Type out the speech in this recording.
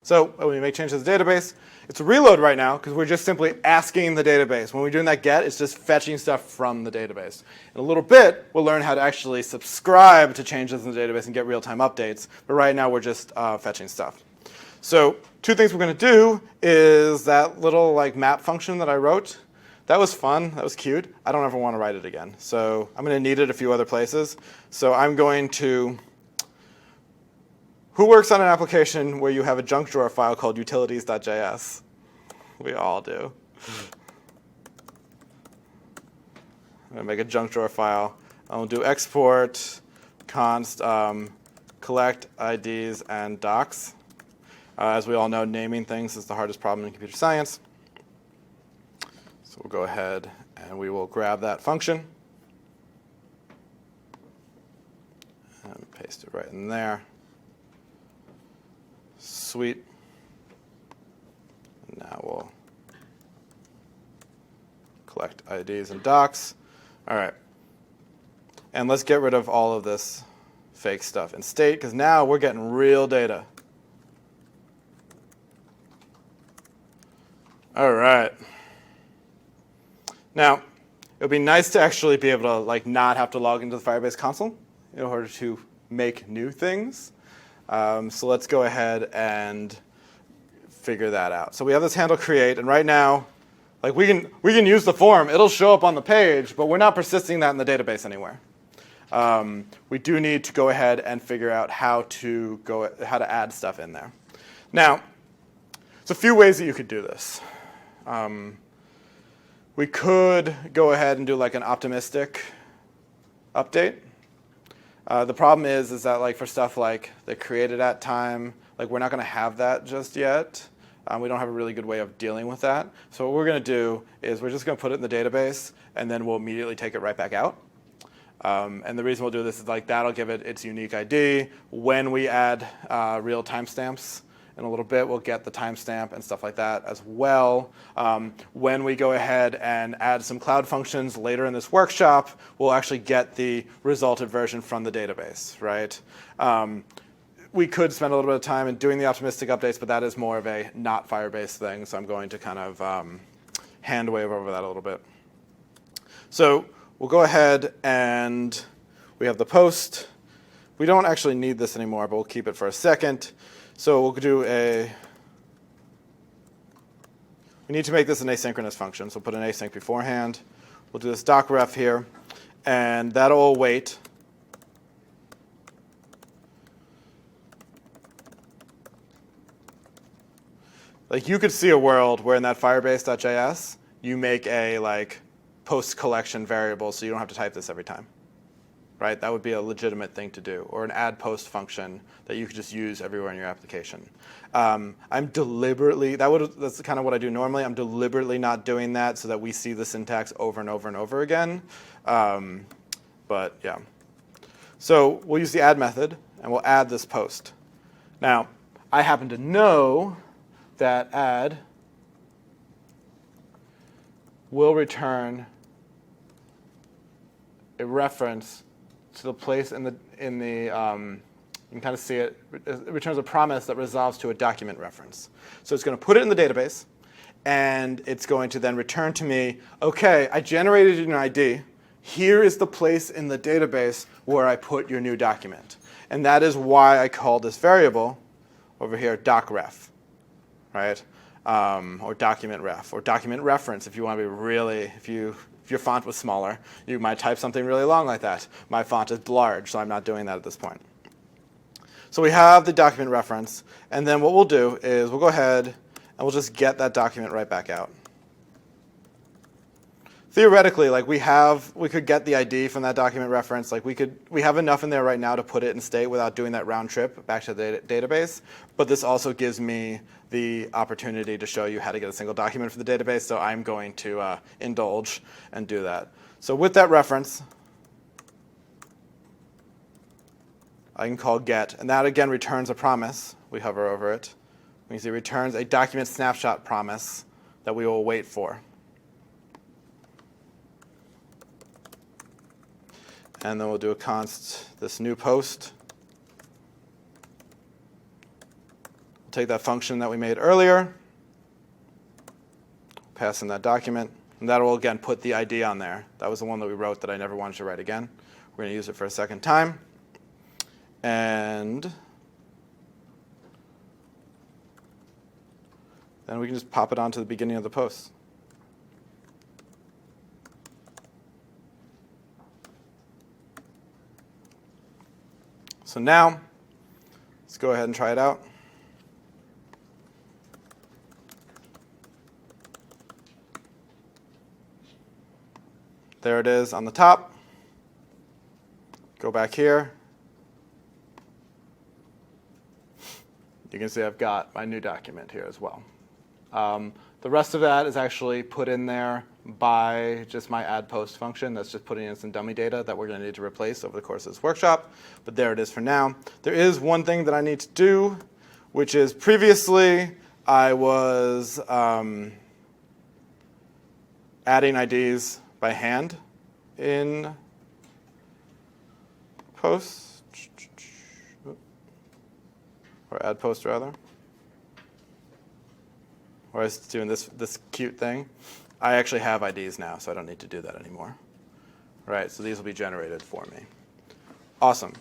So when we make changes to the database, it's a reload right now because we're just simply asking the database. When we're doing that get, it's just fetching stuff from the database. In a little bit, we'll learn how to actually subscribe to changes in the database and get real-time updates. But right now, we're just fetching stuff. So two things we're going to do is that little map function that I wrote. That was fun. That was cute. I don't ever want to write it again. So I'm going to need it a few other places. So I'm going to... Who works on an application where you have a junk drawer file called utilities.js? We all do. I'm going to make a junk drawer file. I'll do export const collect IDs and docs. As we all know, naming things is the hardest problem in computer science. So we'll go ahead and we will grab that function and paste it right in there. Sweet. And now we'll collect IDs and docs. All right. And let's get rid of all of this fake stuff in state, because now we're getting real data. All right. Now, it would be nice to actually be able to not have to log into the Firebase console in order to make new things. So let's go ahead and figure that out. So we have this handle create, and right now, we can use the form. It'll show up on the page, but we're not persisting that in the database anywhere. We do need to go ahead and figure out how to add stuff in there. Now, there's a few ways that you could do this. We could go ahead and do an optimistic update. The problem is that for stuff like the created at time, we're not going to have that just yet. We don't have a really good way of dealing with that. So what we're going to do is we're just going to put it in the database, and then we'll immediately take it right back out. And the reason we'll do this is that'll give it its unique ID. When we add real timestamps in a little bit, we'll get the timestamp and stuff like that as well. When we go ahead and add some cloud functions later in this workshop, we'll actually get the resulted version from the database, right? We could spend a little bit of time in doing the optimistic updates, but that is more of a not Firebase thing, so I'm going to kind of hand wave over that a little bit. So we'll go ahead and we have the post. We don't actually need this anymore, but we'll keep it for a second. So we'll do we need to make this an asynchronous function, so we'll put an async beforehand. We'll do this docref here, and that'll wait. You could see a world where in that firebase.js, you make a post collection variable so you don't have to type this every time. Right? That would be a legitimate thing to do, or an add post function that you could just use everywhere in your application. I'm deliberately, that's kind of what I do normally. I'm deliberately not doing that so that we see the syntax over and over and over again. But yeah. So we'll use the add method, and we'll add this post. Now, I happen to know that add will return a reference to the place in the you can kind of see it. It returns a promise that resolves to a document reference. So it's going to put it in the database, and it's going to then return to me, OK, I generated an ID. Here is the place in the database where I put your new document. And that is why I call this variable over here docref, right? Or document ref, or document reference if you want to be really, if your font was smaller, you might type something really long like that. My font is large, so I'm not doing that at this point. So we have the document reference, and then what we'll do is we'll go ahead and we'll just get that document right back out. Theoretically, we could get the ID from that document reference. We have enough in there right now to put it in state without doing that round trip back to the database. But this also gives me the opportunity to show you how to get a single document from the database. So I'm going to indulge and do that. So with that reference, I can call get, and that again returns a promise. We hover over it. We can see it returns a document snapshot promise that we will wait for. And then we'll do a const this new post. We'll take that function that we made earlier, pass in that document, and that will again put the ID on there. That was the one that we wrote that I never wanted to write again. We're going to use it for a second time. And then we can just pop it onto the beginning of the post. So now, let's go ahead and try it out. There it is on the top. Go back here. You can see I've got my new document here as well. The rest of that is actually put in there by just my add post function. That's just putting in some dummy data that we're going to need to replace over the course of this workshop. But there it is for now. There is one thing that I need to do, which is previously I was adding IDs by hand in post, or add post rather. Or I was doing this cute thing. I actually have IDs now, so I don't need to do that anymore. Right, so these will be generated for me. Awesome.